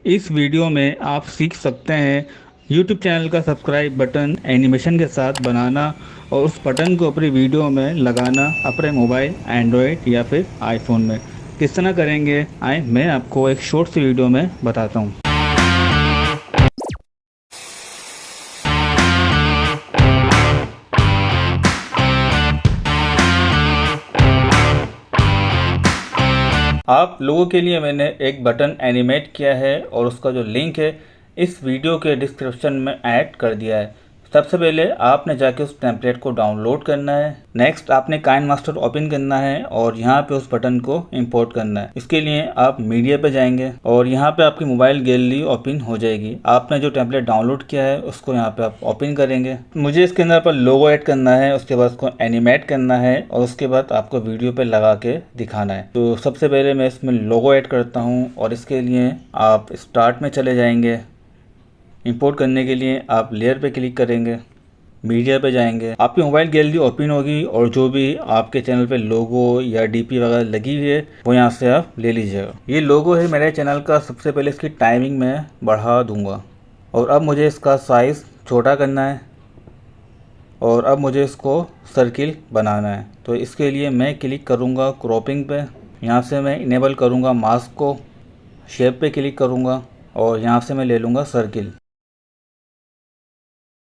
इस वीडियो में आप सीख सकते हैं यूट्यूब चैनल का सब्सक्राइब बटन एनिमेशन के साथ बनाना और उस बटन को अपनी वीडियो में लगाना अपने मोबाइल एंड्रॉयड या फिर आईफोन में। किस तरह करेंगे आए मैं आपको एक शॉर्ट सी वीडियो में बताता हूँ। आप लोगों के लिए मैंने एक बटन एनिमेट किया है और उसका जो लिंक है इस वीडियो के डिस्क्रिप्शन में ऐड कर दिया है। सबसे पहले आपने जाके उस टेम्पलेट को डाउनलोड करना है। नेक्स्ट आपने काइनमास्टर ओपन करना है और यहाँ पे उस बटन को इंपोर्ट करना है। इसके लिए आप मीडिया पे जाएंगे और यहाँ पे आपकी मोबाइल गैलरी ओपन हो जाएगी। आपने जो टेम्पलेट डाउनलोड किया है उसको यहाँ पे आप ओपन करेंगे। मुझे इसके अंदर पर लोगो ऐड करना है, उसके बाद उसको एनिमेट करना है और उसके बाद आपको वीडियो पे लगा के दिखाना है। तो सबसे पहले मैं इसमें लोगो ऐड करता हूँ और इसके लिए आप स्टार्ट में चले जाएंगे। इंपोर्ट करने के लिए आप लेयर पे क्लिक करेंगे, मीडिया पे जाएंगे, आपकी मोबाइल गैलरी ओपन होगी और जो भी आपके चैनल पे लोगो या डीपी वगैरह लगी हुई है वो यहाँ से आप ले लीजिएगा। ये लोगो है मेरे चैनल का। सबसे पहले इसकी टाइमिंग मैं बढ़ा दूंगा और अब मुझे इसका साइज़ छोटा करना है और अब मुझे इसको सर्किल बनाना है। तो इसके लिए मैं क्लिक करूँगा क्रॉपिंग पे। यहाँ से मैं इनेबल करूँगा मास्क को, शेप पे क्लिक करूँगा और यहाँ से मैं ले लूँगा सर्किल।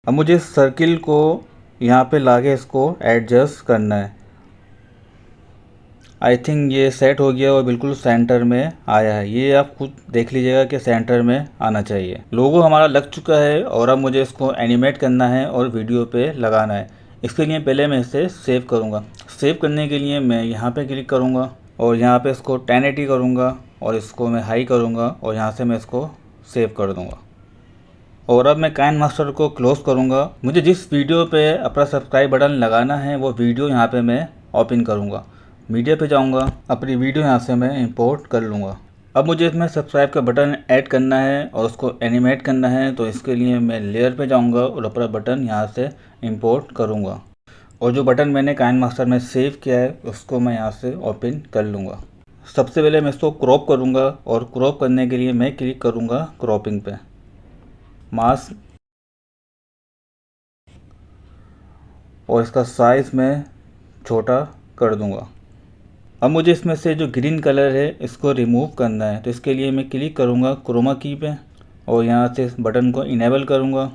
अब मुझे सर्किल को यहाँ पे लाके इसको एडजस्ट करना है। आई थिंक ये सेट हो गया और बिल्कुल सेंटर में आया है। ये आप खुद देख लीजिएगा कि सेंटर में आना चाहिए। लोगो हमारा लग चुका है और अब मुझे इसको एनिमेट करना है और वीडियो पे लगाना है। इसके लिए पहले मैं इसे सेव करूँगा। सेव करने के लिए मैं यहाँ पे क्लिक करूँगा और यहाँ पे इसको 1080 करूँगा और इसको मैं हाई करूँगा और यहाँ से मैं इसको सेव कर दूँगा। और अब मैं काइनमास्टर को क्लोज करूँगा। मुझे जिस वीडियो पे अपना सब्सक्राइब बटन लगाना है वो वीडियो यहाँ पे मैं ओपन करूँगा। मीडिया पे जाऊँगा, अपनी वीडियो यहाँ से मैं इंपोर्ट कर लूँगा। अब मुझे इसमें सब्सक्राइब का बटन ऐड करना है और उसको एनिमेट करना है। तो इसके लिए मैं लेयर पे जाऊँगा और अपना बटन यहाँ से इंपोर्ट करूँगा और जो बटन मैंने काइनमास्टर में सेव किया है उसको मैं यहाँ से ओपन कर लूँगा। सबसे पहले मैं इसको क्रॉप करूँगा और क्रॉप करने के लिए मैं क्लिक करूँगा क्रॉपिंग पे, मास्क और इसका साइज़ मैं छोटा कर दूंगा। अब मुझे इसमें से जो ग्रीन कलर है इसको रिमूव करना है। तो इसके लिए मैं क्लिक करूंगा क्रोमा की पे और यहाँ से इस बटन को इनेबल करूंगा।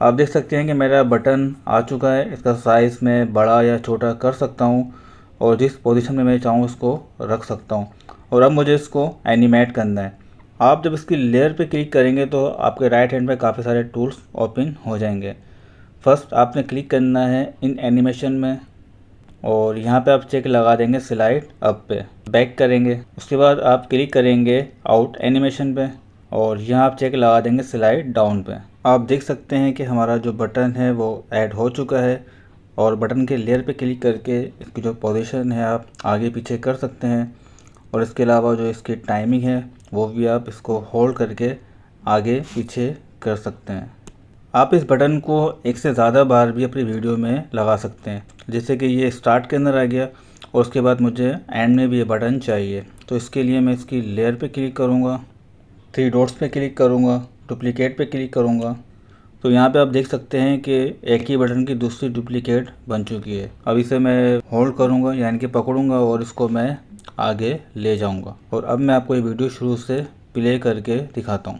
आप देख सकते हैं कि मेरा बटन आ चुका है। इसका साइज़ मैं बड़ा या छोटा कर सकता हूँ और जिस पोजीशन में मैं चाहूँ उसको रख सकता हूँ। और अब मुझे इसको एनिमेट करना है। आप जब इसकी लेयर पे क्लिक करेंगे तो आपके राइट हैंड में काफ़ी सारे टूल्स ओपन हो जाएंगे। फर्स्ट आपने क्लिक करना है इन एनिमेशन में और यहाँ पे आप चेक लगा देंगे स्लाइड अप पे, बैक करेंगे। उसके बाद आप क्लिक करेंगे आउट एनिमेशन पे और यहाँ आप चेक लगा देंगे स्लाइड डाउन पे। आप देख सकते हैं कि हमारा जो बटन है वो ऐड हो चुका है और बटन के लेयर पे क्लिक करके इसकी जो पोजीशन है आप आगे पीछे कर सकते हैं और इसके अलावा जो इसकी टाइमिंग है वो भी आप इसको होल्ड करके आगे पीछे कर सकते हैं। आप इस बटन को एक से ज़्यादा बार भी अपनी वीडियो में लगा सकते हैं। जैसे कि ये स्टार्ट के अंदर आ गया और उसके बाद मुझे एंड में भी ये बटन चाहिए। तो इसके लिए मैं इसकी लेयर पे क्लिक करूँगा, थ्री डॉट्स पे क्लिक करूँगा, डुप्लीकेट पे क्लिक करूँगा। तो यहाँ पे आप देख सकते हैं कि एक ही बटन की दूसरी डुप्लीकेट बन चुकी है। अब इसे मैं होल्ड करूँगा यानी कि पकड़ूँगा और इसको मैं आगे ले जाऊँगा और अब मैं आपको ये वीडियो शुरू से प्ले करके दिखाता हूँ।